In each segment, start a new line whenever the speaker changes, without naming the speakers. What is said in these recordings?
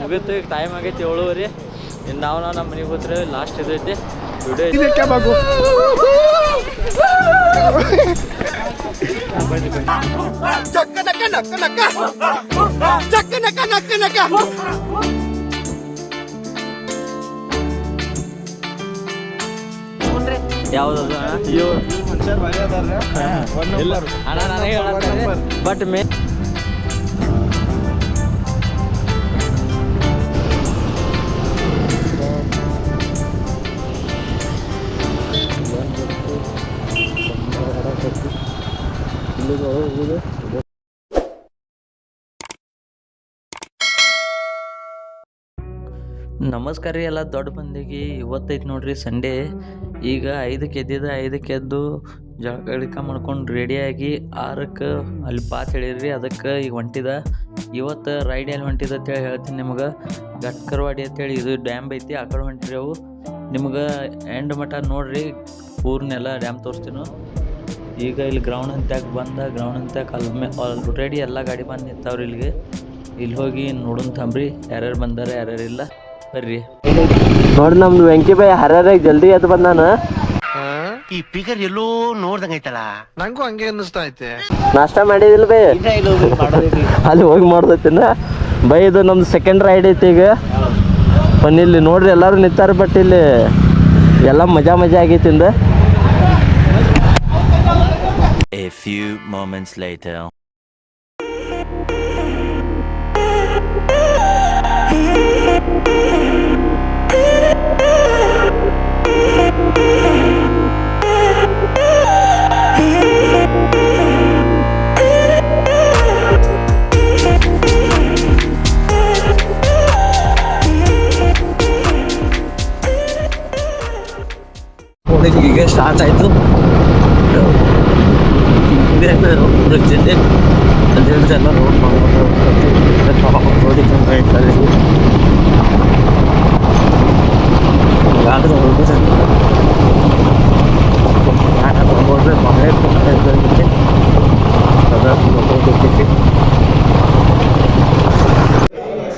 ಮುಗಿತು. ಈಗ ಟೈಮ್ ಆಗೈತಿ 7:30. ಇನ್ನು ನಾವು ನಮ್ಮ ಮನೆಗೆ ಹೋದ್ರೆ ಲಾಸ್ಟ್ ಇದೈತಿ ವಿಡಿಯೋ. ಯಾವ್ದು ಅಣ್ಣ ನನಗೆ ಹೇಳತ್ತಾರೆ ಬಟ್ ಮೇ ನಮಸ್ಕಾರ ರೀ ಎಲ್ಲ ದೊಡ್ಡ ಮಂದಿಗೆ. ಇವತ್ತೈತೆ ನೋಡ್ರಿ ಸಂಡೇ. ಈಗ 5ಕ್ಕೆ ಎದ್ದಿದ್ದ. 5ಕ್ಕೆ ಎದ್ದು ಜಳಕ ಮಾಡ್ಕೊಂಡು ರೆಡಿಯಾಗಿ 6ಕ್ಕೆ ಅಲ್ಲಿ ಪಾತ್ ಹೇಳಿರಿ. ಅದಕ್ಕೆ ಈಗ ಹೊಂಟಿದ. ಇವತ್ತು ರೈಡ್ ಎಲ್ಲಿ ಹೊಂಟಿದ ಅಂತೇಳಿ ಹೇಳ್ತೀನಿ ನಿಮ್ಗೆ. ಗಟ್ಕರ್ವಾಡಿ ಅಂತೇಳಿ ಇದು ಡ್ಯಾಮ್ ಐತಿ, ಆ ಕಡೆ ಹೊಂಟಿರಿ ಅವು. ನಿಮ್ಗೆ ಎಂಡ್ ಮಠ ನೋಡ್ರಿ, ಪೂರ್ನೆಲ್ಲ ಡ್ಯಾಮ್ ತೋರಿಸ್ತೀನಿ. ಈಗ ಇಲ್ಲಿ ಗ್ರೌಂಡ್ ಅಂತ್ಯಾಕೆ ಬಂದ. ಗ್ರೌಂಡ್ ಅಂತ್ಯಾಕೆ ಆಲ್ರೆಡಿ ಎಲ್ಲ ಗಾಡಿ ಬಂದು ನಿಂತಾವ್ರಿ ಇಲ್ಲಿಗೆ. ಇಲ್ಲಿ ಹೋಗಿ ನೋಡೋಣ ತಂಬ್ರಿ ಯಾರ್ಯಾರು ಬಂದಾರ ಯಾರ್ಯಾರಿಲ್ಲ. ಬರ್ರಿ
ನೋಡಿ ನಮ್ದು ವೆಂಕಿ ಬಾಯ್ ಹರ್ಯಾರಾಗ ಜಲ್ದಿ ಎದ್ದು ಬಂದಾನ.
ಈ ಫಿಗರ್ ಎಲ್ಲೋ ನೋಡ್ದಂಗೈತಲ್ಲ,
ನಂಗೂ ಹಂಗೆ ಅನ್ನಿಸ್ತಾ ಐತೆ.
ನಾಷ್ಟ ಮಾಡಿದಿಲ್ಲ ಬೈ? ಅಲ್ಲಿ ಹೋಗಿ ಮಾಡ್ದೈತಿನ ಬೈ. ಇದು ನಮ್ದು ಸೆಕೆಂಡ್ ರೈಡ್ ಐತಿ ಈಗ. ಇಲ್ಲಿ ನೋಡ್ರಿ ಎಲ್ಲಾರು ನಿಂತಾರ. ಬಟ್ ಇಲ್ಲಿ ಎಲ್ಲ ಮಜಾ ಆಗೈತಿ. ಇಂದ
A few moments later.
ಈಗ ಸ್ಟಾರ್ಟ್ ಆಯಿತು. ಜೊತೆ ಎಲ್ಲ ರೋಡ್ ಮಾಡ್ಕೊಂಡು ಆದ್ರೆ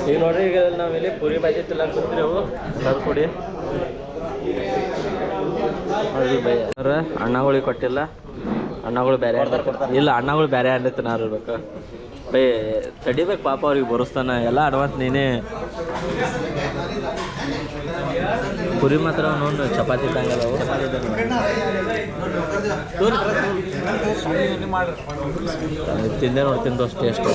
ಈಗ ನೋಡ್ರಿ, ಈಗ ನಾವಿಲ್ಲಿ ಪೂರಿ ಭಾಜಿ ತಿನ್ನಕ್ ಕೂತಿರೆವು. ಕೊಡಿ ಅಣ್ಣಗಳಿಗೆ ಕೊಟ್ಟಿಲ್ಲ. ಅಣ್ಣಗಳು ಬೇರೆ ಇಲ್ಲ, ಅಣ್ಣಗಳು ಬೇರೆ ಅಂಡೆ ತಿನ್ನಾರಿರ್ಬೇಕು ಬೈ. ತಡಿಬೇಕು ಪಾಪ ಅವ್ರಿಗೆ ಬರೋಸ್ತಾನ. ಎಲ್ಲ ಅಡ್ವಾನ್ಸ್ ನೀನೇ. ಪುರಿ ಮಾತ್ರ ಅವನೊಂದು ಚಪಾತಿ ಇದ್ದಂಗಲ್ಲ ಅವು. ತಿಂದೆ ನೋಡಿ, ತಿಂದು ಅಷ್ಟು ಎಷ್ಟು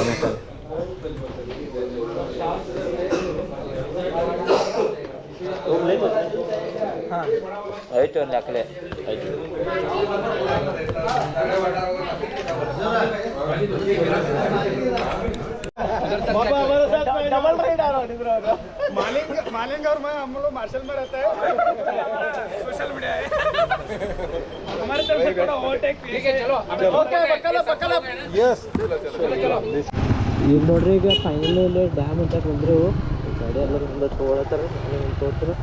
ಆಯ್ತು. ಒಂದು ಹಾಕಲೆ ಆಯ್ತು.
मालिंग और मैं हम लोग मार्शल में रहता है, सोशल मीडिया है हमारे तरफ से थोड़ा ओवरटेक. ठीक है चलो ओके बकल यस चलो.
ಈಗ ನೋಡ್ರಿ, ಈಗ ಫೈನಲ್ ಇಲ್ಲಿ ಡ್ಯಾಮ್ ಅಂತ ಬಂದ್ರು. ಗಾಡಿ ಎಲ್ಲ ಮುಂದೆ ತೊಗೊಳತ್ತಾರ. ತೋರ್ಸ್ರು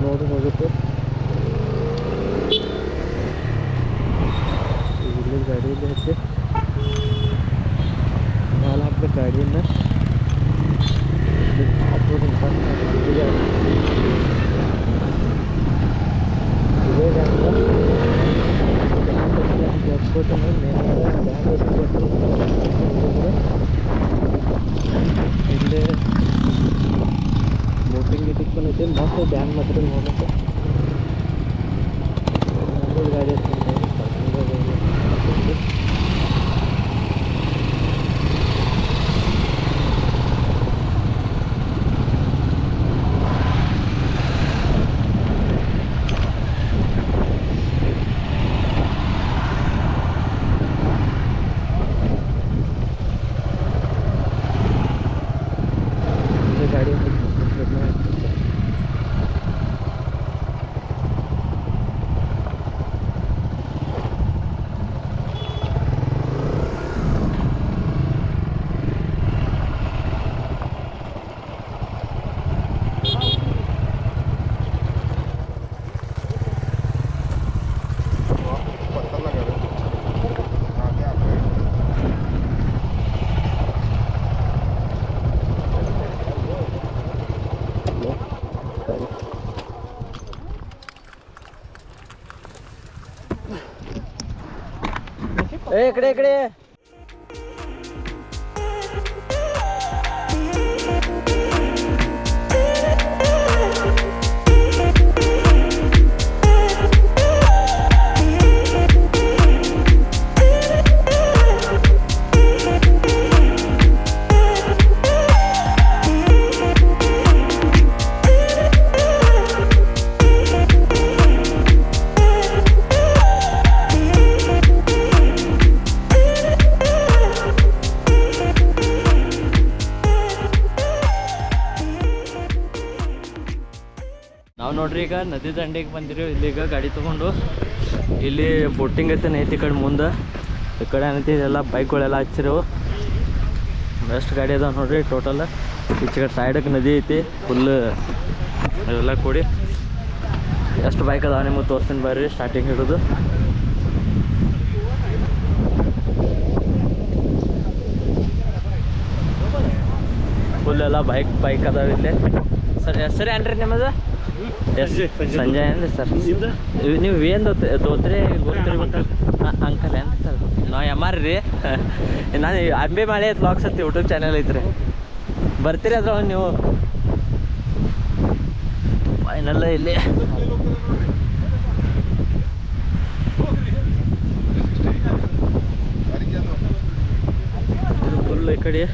ನೋಡಿ ಹೋಗುತ್ತೆ. ಇಲ್ಲಿ ಗಾಡಿಯಲ್ಲಿ ಹಚ್ಚಿ ಮಾಲ್ ಹಾಕ್ಬೇಕು ಗಾಡಿಯಿಂದ. ಇದೇ ಡ್ಯಾಮ್ ಇಲ್ಲೇ ಬೋಟಿಂಗ್ ಗಿಟಿಂಗ್ ಬಂದೈತಿ. ಮಸ್ತ್ ಡ್ಯಾಮ್ ಮಾತ್ರ ನೋಡಕ್ಕೆ. ಗಾಡಿ ಈ ಕಡೆ ನಾವು ನೋಡ್ರಿ ಈಗ ನದಿ ದಂಡೆಗೆ ಬಂದಿರಿ. ಇಲ್ಲಿಗ ಗಾಡಿ ತೊಗೊಂಡು ಇಲ್ಲಿ ಬೋಟಿಂಗ್ ಐತೆ ಐತಿ ಕಡೆ ಮುಂದೆ. ಈ ಕಡೆ ಏನೈತಿ ಇದೆಲ್ಲ ಬೈಕ್ಗಳೆಲ್ಲ ಹಚ್ಚಿರವು. ಬೆಸ್ಟ್ ಗಾಡಿ ಅದಾವ ನೋಡ್ರಿ ಟೋಟಲ್. ಈಚೆ ಕಡೆ ಸೈಡಕ್ಕೆ ನದಿ ಐತಿ ಫುಲ್. ಇವೆಲ್ಲ ಕೂಡಿ ಎಷ್ಟು ಬೈಕ್ ಅದಾವ ನಿಮಗೆ ತೋರಿಸ್ತೀನಿ ಬರ್ರಿ ಸ್ಟಾರ್ಟಿಂಗ್ ಹಿಡಿದು. ಫುಲ್ ಎಲ್ಲ ಬೈಕ್ ಅದಾವ ಇಲ್ಲಿ. ಸರ್ ಹೆಸರು ಏನ್ರಿ ನಿಮ್ಮದು? ಸಂಜಯ್ ಏನ್ರಿ ಸರ್? ನೀವು ಏನು ತೋತ್ರಿ ಗೊತ್ತಿರಿ ಅಂಕಲ್ ಏನ್ರಿ ಸರ್? ನಾವು ಎಮ್ಮಾರಿ ರೀ. ನಾನು ಅಂಬೆ ಮಾಳಿ ವ್ಲಾಗ್ಸ್ ಅಂತ ಯೂಟ್ಯೂಬ್ ಚಾನಲ್ ಐತ್ರಿ, ಬರ್ತೀರಿ ಅದ್ರೊಳಗೆ ನೀವು. ಫೈನಲ್ ಇಲ್ಲಿ ಫುಲ್ ಈ ಕಡೆ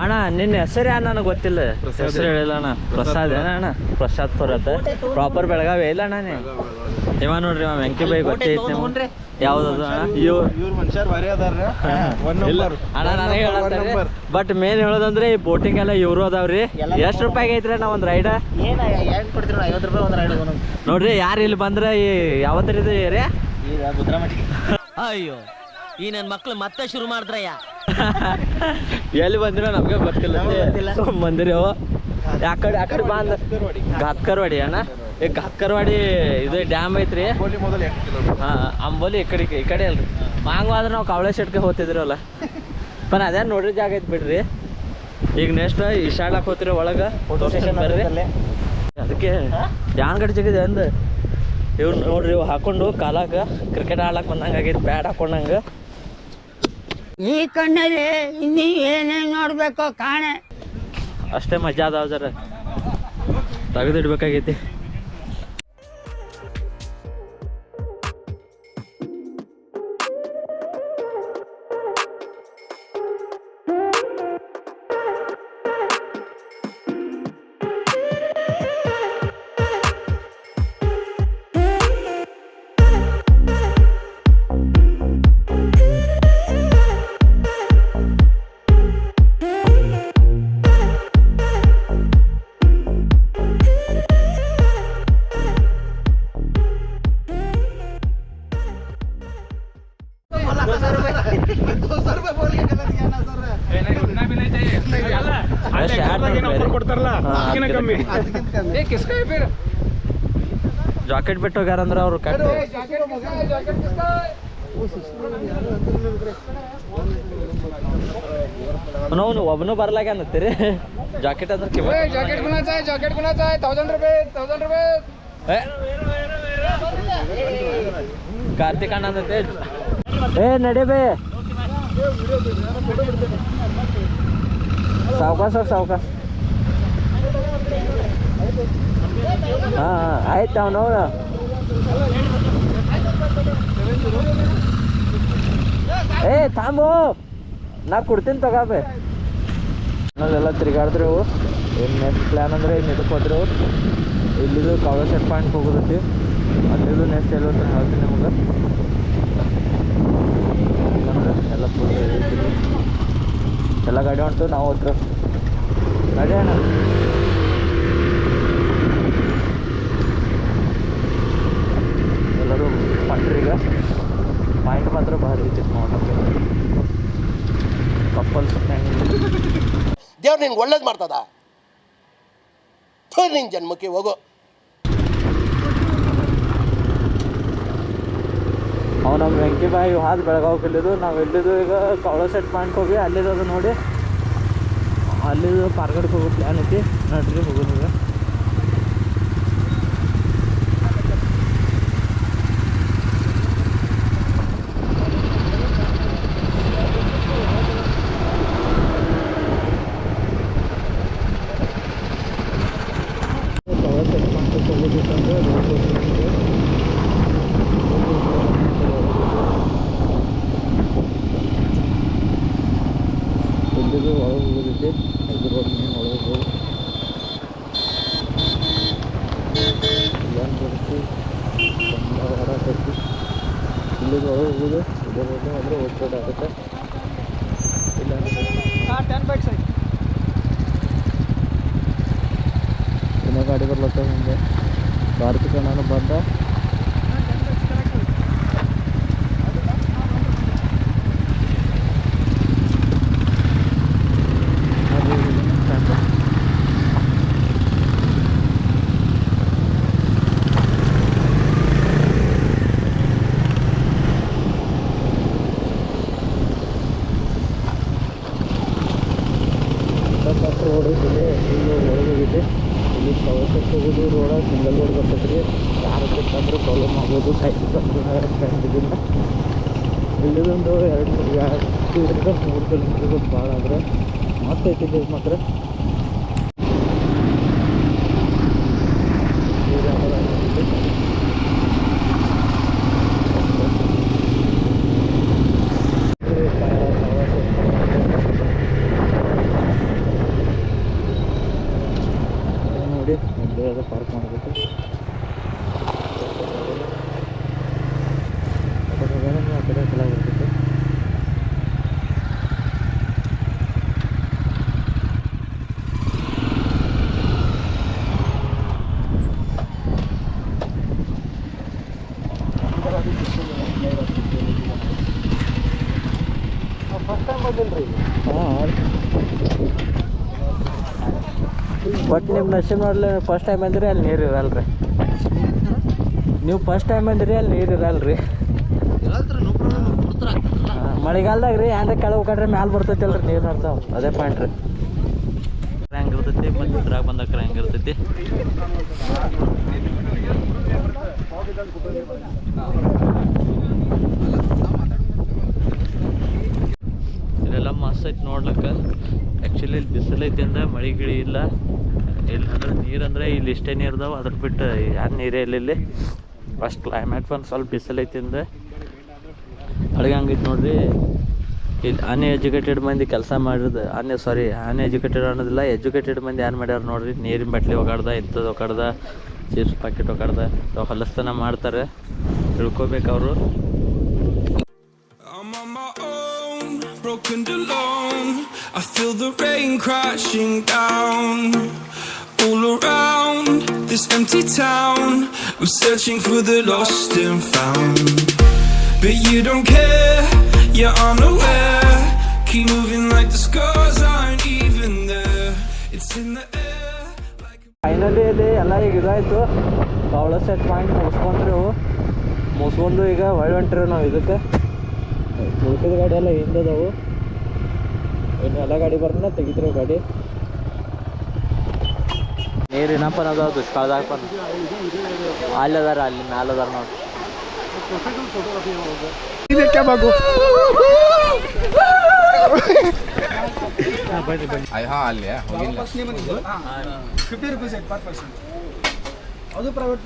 ಅಣ್ಣ. ನಿನ್ನ ಹೆಸರು ಯಾರು ನನಗೆ ಗೊತ್ತಿಲ್ಲ, ಹೆಸರು ಹೇಳಿಲ್ಲ ಅಣ್ಣ. ಪ್ರಸಾದ್ ಏನ ಅಣ್ಣ? ಪ್ರಸಾದ್ ಪುರತ್ ಪ್ರಾಪರ್ ಬೆಳಗಾವಿ ಇಲ್ಲ ಅಣ್ಣ? ಇವ ನೋಡ್ರಿ ಇವ ವೆಂಕಿ ಬೈ ಗೊತ್ತೈತಿ ಯಾವ್ದದು ಅಣ್ಣ? ಅಣ್ಣ ನನಗೆ ಹೇಳತ್ತಾರೆ. ಬಟ್ ಮೇನ್ ಹೇಳೋದಂದ್ರೆ ಈ ಬೋಟಿಂಗ್ ಎಲ್ಲ ಇವರು ಅದಾವ್ರಿ. ಎಷ್ಟು ರೂಪಾಯಿಗೆ ಐತ್ರಿ ನಾ ಒಂದು ರೈಡ್? ನೋಡ್ರಿ ಯಾರು ಇಲ್ಲಿ ಬಂದ್ರೆ ಯಾವತ್ತರಿದು ಏರಿಯಾ?
ಅಯ್ಯೋ ಈ ನನ್ನ ಮಕ್ಳು ಮತ್ತೆ ಶುರು ಮಾಡಿದ್ರಯ್ಯ.
ಎಲ್ಲಿ ಬಂದಿರೋ ನಮ್ಗೆ ಗೊತ್ತಿಲ್ಲ. ಬಂದಿರಿ ಅವ ಯಾಕಡೆ ಬಂದ ಘಾತ್ಕರ್ವಾಡಿ ಅಣ್ಣ. ಈ ಘಾತ್ಕರ್ವಾಡಿ ಇದು ಡ್ಯಾಮ್ ಐತ್ರಿ. ಹಾಂ ಅಂಬೋಲಿ ಈ ಕಡೆ ಅಲ್ರಿ. ಹಂಗಾದ್ರೆ ನಾವು ಕಾವಳೆ ಶೆಟ್ಗೆ ಹೋಗ್ತಿದ್ರಲ್ಲ. ಪನ್ ಅದೇನು ನೋಡ್ರಿ ಜಾಗ ಐತಿ ಬಿಡ್ರಿ. ಈಗ ನೆಕ್ಸ್ಟ್ ಇಶಾಡ್ಲಾಕ್ ಹೋಗ್ತಿರಿ ಒಳಗೆ ಬರ್ರಿ. ಅದಕ್ಕೆ ಡ್ಯಾನ್ ಗಡಿ ಜಗಿದೆ ಅಂದ ಇವ್ರು ನೋಡ್ರಿ ಇವು ಹಾಕೊಂಡು ಕಾಲಾಗ ಕ್ರಿಕೆಟ್ ಆಡ್ಲಾಕ್ ಬಂದಂಗೆ ಆಗೈತಿ, ಬ್ಯಾಟ್ ಹಾಕೊಂಡಂಗೆ.
ಈ ಕಣ್ಣಲ್ಲಿ ಇನ್ನೀ ಏನೇನು ನೋಡ್ಬೇಕು ಕಾಣೆ.
ಅಷ್ಟೇ ಮಜಾ ಅದಾವ, ಜರ ತೆಗೆದಿಡ್ಬೇಕಾಗೈತಿ. ಜಾಕೆಟ್ ಬಿಟ್ಟು ಹೋಗ್ಯಾರಂದ್ರೆ ಅವ್ರು ಕಟ್ ನಾವು ಒಬ್ಬನು ಬರ್ಲಾಗ ಅನ್ನತ್ತೀರಿ. ಜಾಕೆಟ್ ಅಂದ್ರೆ
जॅकेट कुणाचं आहे? जॅकेट कुणाचं आहे? 1000 रुपये 1000 रुपये.
ಕಾರ್ತಿಕ್ ಅಣ್ಣ ಅನ್ನತ್ತೆ. ನಡಿ ಬೇ ಸಾವ್ಕಾಸ ಸಾವ್ಕಾಸ. ಹಾಂ ಆಯ್ತು ಅವ್ನು ತಾಂಬು ನಾ ಕೊಡ್ತೀನಿ ತಗೋಬೇ. ಅಲ್ಲೆಲ್ಲ ತಿರುಗಾಡಿದ್ರೆ ಅವು. ಏನು ನೆಕ್ಸ್ಟ್ ಪ್ಲ್ಯಾನ್ ಅಂದರೆ ಇನ್ನು ಇದಕ್ಕೆ ಹೋದ್ರೆ ಇಲ್ಲಿದು ಕಾವಳ ಸೆಟ್ ಪಾಯಿಂಟ್ ಹೋಗೋದೈತಿ. ಅಲ್ಲಿದು ನೆಕ್ಸ್ಟ್ ಎಲ್ಲಿ ಹೋಗ್ತಾನೆ ಹೇಳ್ತೀನಿ ನಿಮ್ಗೆ. ಎಲ್ಲ ಫುಲ್ ಎಲ್ಲ ಗಾಡಿ ಹೊಂಟು ನಾವು ಹೋಗ್ತೀವಿ. ಗಾಡಿ ಅಣ್ಣ ಎಲ್ಲರೂ ಹೊಂಟ್ರಿ ಈಗ. ಪಾಯಿಂಟ್ ಮಾತ್ರ ಭಾರಿ ಐತಿ ನೋಡೋಕ್ಕೆ. ಕಪ್ಪಲ್ಸ್
ದೇವ್ರು ನಿನ್ಗೆ ಒಳ್ಳೇದು ಮಾಡ್ತದ. ನಿನ್ನ ಜನ್ಮಕ್ಕೆ ಹೋಗೋ.
ಅವು ನಮ್ಮ ವೆಂಕಿ ಬಾಯಿ ಹಾದು ಬೆಳಗಾವಿಗೆ ಇಲ್ಲಿದ್ದು. ನಾವು ಎಲ್ಲಿದ್ದು ಈಗ ಕಾವಳ ಸೆಟ್ ಪಾಯಿಂಟ್ ಹೋಗಿ ಅಲ್ಲಿದ್ದು ಅದು ನೋಡಿ ಅಲ್ಲಿದ್ದು ಪಾರ್ಗಡ್ಗೆ ಹೋಗೋ ಪ್ಲ್ಯಾನ್ ಐತಿ. ನೋಡ್ರಿ ಹೋಗೋದು ಈಗ. ಇಲ್ಲಿ ಹೋಗೋದು ಇದರಲ್ಲಿ ಅಂದರೆ ಓದ್ಕೊಂಡು ಆಗುತ್ತೆ. ಇಲ್ಲ
10 ಬೈಕ್ ಸೈಡ್
ಇನ್ನೂ ಗಾಡಿ ಬರ್ಲತ್ತ ಮುಂದೆ ಕಾರ್ತಿಕ್ ಅಣ್ಣನೂ ಬಂದ. ರೋಡ್ ಐತಿಲ್ಲಿ ಇಲ್ಲಿ ಒಳಗೋಗಿದೆ. ಇಲ್ಲಿ ಪ್ರವಾಸಕ್ಕೆ ಹೋಗೋದು ರೋಡ ಸಿಂಗಲ್ ರೋಡ್ ಬರ್ತೈತೆ ರೀ. ಯಾರು ಬೇಕಂದ್ರೆ ಪ್ರಾಬ್ಲಮ್ ಆಗ್ಬೋದು. ಟೈಮ್ ಇದರಿಂದ ಇಲ್ಲಿದೊಂದು 2-3 ಕಿಲೋಮೀಟರ್ ಭಾಳ ಆದ್ರೆ ಮತ್ತೆ ಐತಿಲ್ಲಿ ಮಾತ್ರ ನೋಡಿ ಒಂದು ಪಾರ್ಕ್ ಮಾಡಬೇಕು. ಆ ಕಡೆ ಕೆಳಗೆ ಬರ್ತೈತೆ. ಫಸ್ಟ್ ಟೈಮ್ ಬಂದಿಲ್ಲ ರೀ. ಹಾಂ, ಬಟ್ ನಿಮ್ಮ ನಶೀಬ್ ನೋಡ್ಲಿ ಫಸ್ಟ್ ಟೈಮ್ ಬಂದಿರಿ ಅಲ್ಲಿ ನೀರು ಇರಲ್ಲ ರೀ. ನೀವು ಫಸ್ಟ್ ಟೈಮ್ ಬಂದಿರಿ ಅಲ್ಲಿ ನೀರು ಇರಲ್ಲ ರೀ. ಮಳೆಗಾಲದಾಗ ರೀ ಏನಾರ ಕೆಳಗೆ ಕಡ್ರೆ ಮ್ಯಾಲೆ ಬರ್ತೈತಲ್ಲ ರೀ ನೀರು ನೋಡ್ತಾವೆ. ಅದೇ ಪಾಯಿಂಟ್ ರೀ.
ಹೆಂಗೆ ಇರ್ತೈತಿ ಮತ್ತು ಇದ್ರಾಗ ಬಂದಕ್ರೆ ಹೆಂಗೆ ಇರ್ತೈತಿ. ಇದೆಲ್ಲ ಮಸ್ತ್ ಐತಿ ನೋಡ್ಲಿಕ್ಕೆ. ಆ್ಯಕ್ಚುಲಿ ಇಲ್ಲಿ ಬಿಸಿಲು ಐತಿ ಅಂದ್ರೆ ಮಳೆ ಗಿಳಿ ಇಲ್ಲ. ಇಲ್ಲಿ ಅಂದ್ರೆ ನೀರಂದ್ರೆ ಇಲ್ಲಿ ಇಷ್ಟೇ ನೀರ್ದಾವೆ. ಅದ್ರ ಬಿಟ್ಟು ಯಾರು ನೀರೇ ಇಲ್ಲ ಇಲ್ಲಿ. ಅಷ್ಟು ಕ್ಲೈಮೇಟ್ ಒಂದು ಸ್ವಲ್ಪ ಬಿಸಿಲು ಐತಿ ಅಂದ್ರೆ ಅಡುಗೆ ಹಂಗೈತಿ ನೋಡ್ರಿ. ಇಲ್ಲಿ ಅನ್ಎಜುಕೇಟೆಡ್ ಮಂದಿ ಕೆಲಸ ಮಾಡಿರೋದು ಅನ್ಎಜುಕೇಟೆಡ್ ಅನ್ನೋದಿಲ್ಲ, ಎಜುಕೇಟೆಡ್ ಮಂದಿ ಏನು ಮಾಡ್ಯಾರ ನೋಡ್ರಿ. ನೀರಿನ ಬಟ್ಲಿ ಒಗಾಡ್ದ, ಇಂಥದ್ದು ಒಗಾಡ್ದ, ಚಿಪ್ಸ್ ಪ್ಯಾಕೆಟ್ ಒಗಾಡ್ದ ಹೊಲಸ್ತನ ಮಾಡ್ತಾರೆ. ತಿಳ್ಕೊಬೇಕು ಅವರು.
Broken alone, I feel the rain crashing down. All around this empty town, I'm searching for the lost and found. But you don't care, you're unaware. Keep moving like the scars aren't even there. It's in the air like
finally ಇಲ್ಲಿ ಎಲ್ಲ ಈಗ ಇದಾಯಿತು. Kavala set point ಮುಗಿಸ್ಕೊಂಡು ಈಗ ಹೊಂಟ್ರಿ ನಾವು ಇದಕ್ಕೆ. ಉಳ್ಕಿದ ಗಾಡಿ ಎಲ್ಲ ಹಿಂದದವು. ಇನ್ನು ಎಲ್ಲ ಗಾಡಿ ಬರ್ನ ತೆಗಿತಿರೋ ಗಾಡಿ. ನೀರು ಏನಪ್ಪ ಅದು ದುಷ್ಕಾಲದಾಗ ಬಂದು ಅಲ್ಲಿ ಅದಾರ, ಅಲ್ಲಿ ಮ್ಯಾಲೆ ಅದಾರ ನೋಡಿ.
ಅಲ್ಲಿ ಹೋಗಿಲ್ಲ.
50 ರೂಪೀಸ್ 5%. ಅದು ಪ್ರೈವೇಟ್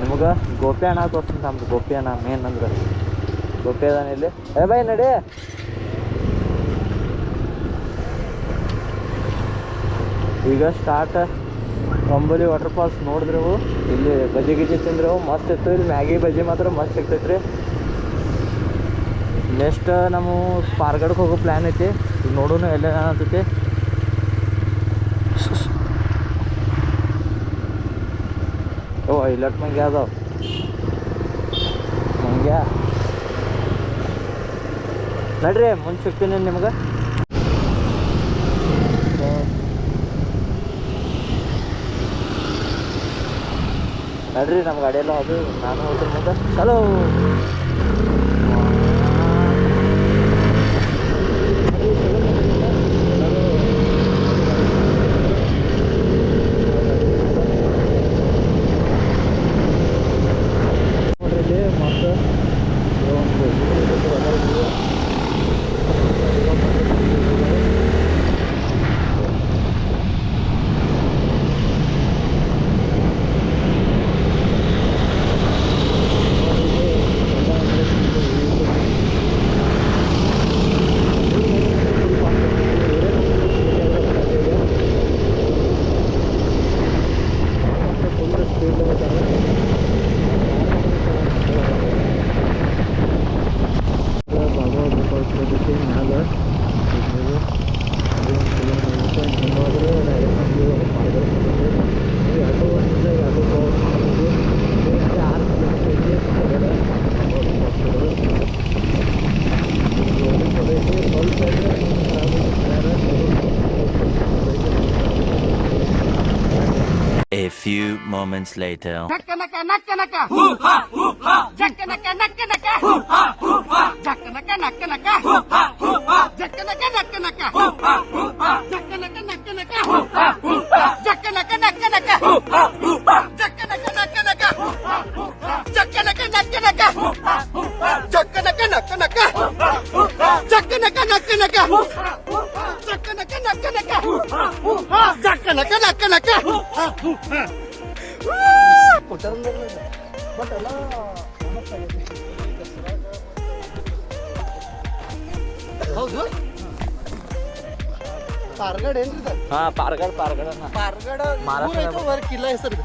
ನಿಮ್ಗೆ ಗೋಪಿ ಅಣ್ಣ ತೋರಿಸ್ತೀನಿ. ನಮ್ದು ಗೋಪಿ ಅಣ್ಣ ಮೇನ್ ಅಂದ್ರೆ ಗೋಪಿ ಅದಾನ ಇಲ್ಲಿ. ಬೈ ನಡಿ. ಈಗ ಸ್ಟಾರ್ಟ್ ಕಂಬೋಲಿ ವಾಟರ್ ಫಾಲ್ಸ್ ನೋಡಿದ್ರೆವು. ಇಲ್ಲಿ ಬಜ್ಜಿ ಗಿಜ್ಜಿ ತಿಂದ್ರೆವು ಮಸ್ತ್ ಇತ್ತು. ಇಲ್ಲಿ ಮ್ಯಾಗಿ ಬಜ್ಜಿ ಮಾತ್ರ ಮಸ್ತ್ ಸಿಗ್ತೈತೆ ರೀ. ನೆಕ್ಸ್ಟ್ ನಾವು ಪಾರ್ಗಡ್ಗೆ ಹೋಗೋ ಪ್ಲ್ಯಾನ್ ಐತಿ. ಈಗ ನೋಡೋಣ ಎಲ್ಲ ಏನಂತೈತಿ. ಓ ಇಲ್ಲಟ್ ಮಂಗ್ಯ ಅದಾವ. ಮಂಗ್ಯ ನಡ್ರಿ ಮುಂದೆ ಸಿಗ್ತೀನಿ ನಿಮ್ಗೆ. ನಡ್ರಿ ನಮ್ಮ ಗಾಡಿಯೆಲ್ಲ ಅದು ನಾನು ಹೋಗ್ತೀನಿ ಮುಂದೆ. ಚಲೋ
A few moments later.
ಹೌದು ಪಾರ್ಗಡ್ ಏನ್ರಿ ಇದು?
ಹಾಂ ಪಾರ್ಗಡ್
ಪಾರ್ಗಡ ಕಿಲ್ಲ ಹೆಸರು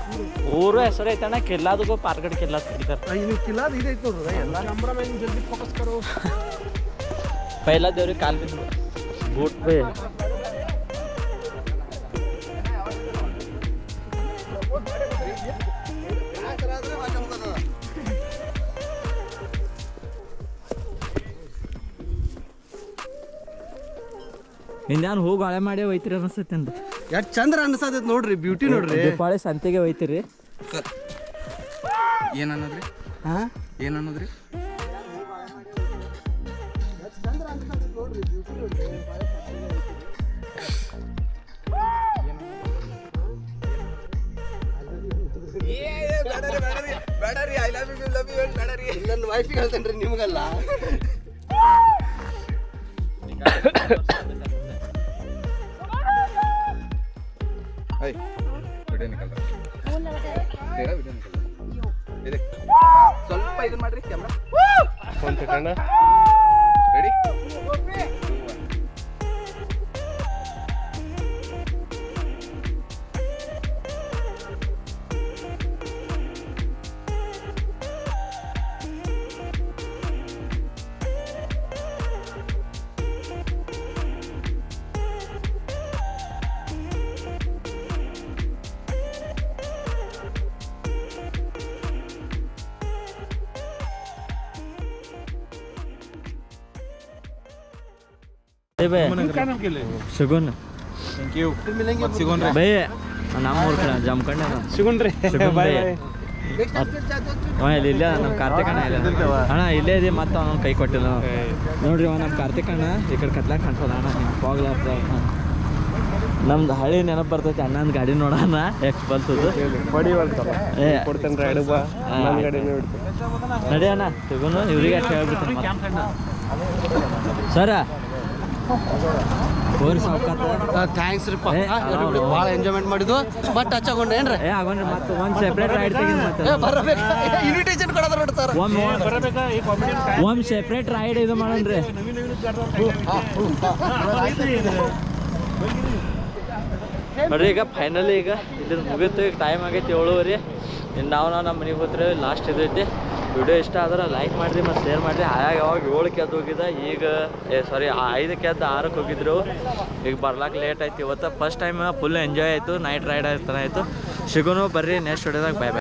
ಊರು ಹೆಸರು ಐತಣ್ಣ ಕಿಲ್ಲಾದಕ್ಕೂ ಪಾರ್ಗಡ್ ಕಿಲ್ಲಾ ತೆಗಿತಾರೆ
ಇದು ಕಿಲ್ಲಾದ ಇದೈತೆ ನೋಡ್ರಿ ಎಲ್ಲ ನಂಬರ್ ಮೇಲೆ ಜಲ್ದಿ ಫೋಕಸ್ ಕರೋ
ಪೈಲ ದೇವ್ರಿಗೆ ಕಾಲು ಬಿದ್ದು ಬೂಟ್ ಬೇ ಇನ್ಯಾನು ಹೋಗಿ ಹಳೆ ಮಾಡಿ ಒಯ್ತಿರಿ ಅನಿಸ್ತೈತೆ ಅಂತ
ಎಷ್ಟು ಚಂದ್ರ ಅನ್ಸತೈತೆ ನೋಡ್ರಿ ಬ್ಯೂಟಿ ನೋಡ್ರಿ
ದೀಪಾವಳಿ ಸಂತೆಗೆ ಒಯ್ತಿರಿ
ಏನನ್ನೋದ್ರಿ
ಹಾಂ
ಏನನ್ನೋದ್ರಿ
ನನ್ನ ವೈಫಿಗೆ ಹೇಳ್ತೇನೆ ರೀ ನಿಮಗಲ್ಲ
ಸ್ವಲ್ಪ ಇದನ್ನ ಮಾಡ್ರಿ ಕ್ಯಾಮ್ರಾ
ಒಂದು second
ready
Shagun
thank you ಸಿಗೋಣ್ರಿ
ಬೈ ನಮ್ಮೂರ್ ಕಡೆ ಜಮ್ಕಂಡ
ಸಿಗೋಣ್ರಿ
ಇಲ್ಲ ನಮ್ಮ ಕಾರ್ತಿಕ್ ಅಣ್ಣ ಇಲ್ಲ ಅಣ್ಣ ಇಲ್ಲೇ ಇದೆ ಮತ್ತೆ ಅವನೊಂದು ಕೈ ಕೊಟ್ಟಿಲ್ಲ ನೋಡ್ರಿ ಅವ ನಮ್ಮ ಕಾರ್ತಿಕ್ ಅಣ್ಣ ಈ ಕಡೆ ಕತ್ಲಾಕ ಕಾಣ್ಸೋದ ಅಣ್ಣ ಹೋಗ್ಲಾರ್ದ ನಮ್ದು ಹಳಿ ನೆನಪು ಬರ್ತೈತಿ ಅಣ್ಣನ ಗಾಡಿ ನೋಡೋಣ ಎಕ್ಸ್ಪಲ್ಸದು
ಕೊಡ್ತೇನೆ ರೈಡ್ ಬಾ ನನ್ನ ಗಾಡಿನೇ
ನಡಿ ಅಣ್ಣ ಸಿಗೋನು ಇವ್ರಿಗೆ ಅಷ್ಟು ಹೇಳ್ಬಿಡ್ತೀನಿ ಸರ ಹೋರಿ ಸಾವ್ಕಾತ
ಥ್ಯಾಂಕ್ಸ್ ರೀ ಭಾಳ ಎಂಜಾಯ್ಮೆಂಟ್ ಮಾಡಿದ್ವು ಬಟ್ ಹಚ್ಚಾಗೊಂಡು ಏನ್ರಿ
ಆಗೋಣ್ರಿ ಮತ್ತೆ ಒಂದು ಸೆಪ್ರೇಟ್ ರೈಡ್ ತೆಗಿದ್ ಮತ್ತೆ
ಬರಬೇಕು ಇನ್ವಿಟೇಷನ್ ಕೊಡೋದ್ರ ನೋಡಿ ಸರ್
ಒಂದು ಸೆಪ್ರೇಟ್ ರೈಡ್ ಇದು ಮಾಡೋಣ್ರಿ ನೋಡ್ರಿ ಈಗ ಫೈನಲಿ ಈಗ ಇದ್ರ ಮುಗಿತು ಈಗ ಟೈಮ್ ಆಗೈತಿ 7:30 ಇನ್ನು ನಾವು ನಮ್ಮ ಮನೆಗೆ ಹೋದ್ರೆ ಲಾಸ್ಟ್ ಇದೈತಿ ವಿಡಿಯೋ ಇಷ್ಟ ಆದ್ರೆ ಲೈಕ್ ಮಾಡಿರಿ ಮತ್ತು ಶೇರ್ ಮಾಡಿರಿ ಯಾವಾಗ 7ಕ್ಕೆ ಎದ್ದು ಹೋಗಿದ್ದ ಈಗ 5ಕ್ಕೆ ಎದ್ದು 6ಕ್ಕೆ ಹೋಗಿದ್ರು ಈಗ ಬರ್ಲಾಕ ಲೇಟ್ ಆಯ್ತು ಇವತ್ತು ಫಸ್ಟ್ ಟೈಮ್ ಫುಲ್ ಎಂಜಾಯ್ ಆಯಿತು ನೈಟ್ ರೈಡ್ ಆಯ್ತು ಸಿಗೋನು ಬರ್ರಿ ನೆಕ್ಸ್ಟ್ ವಿಡಿಯೋದಾಗ ಬೈ ಬೈ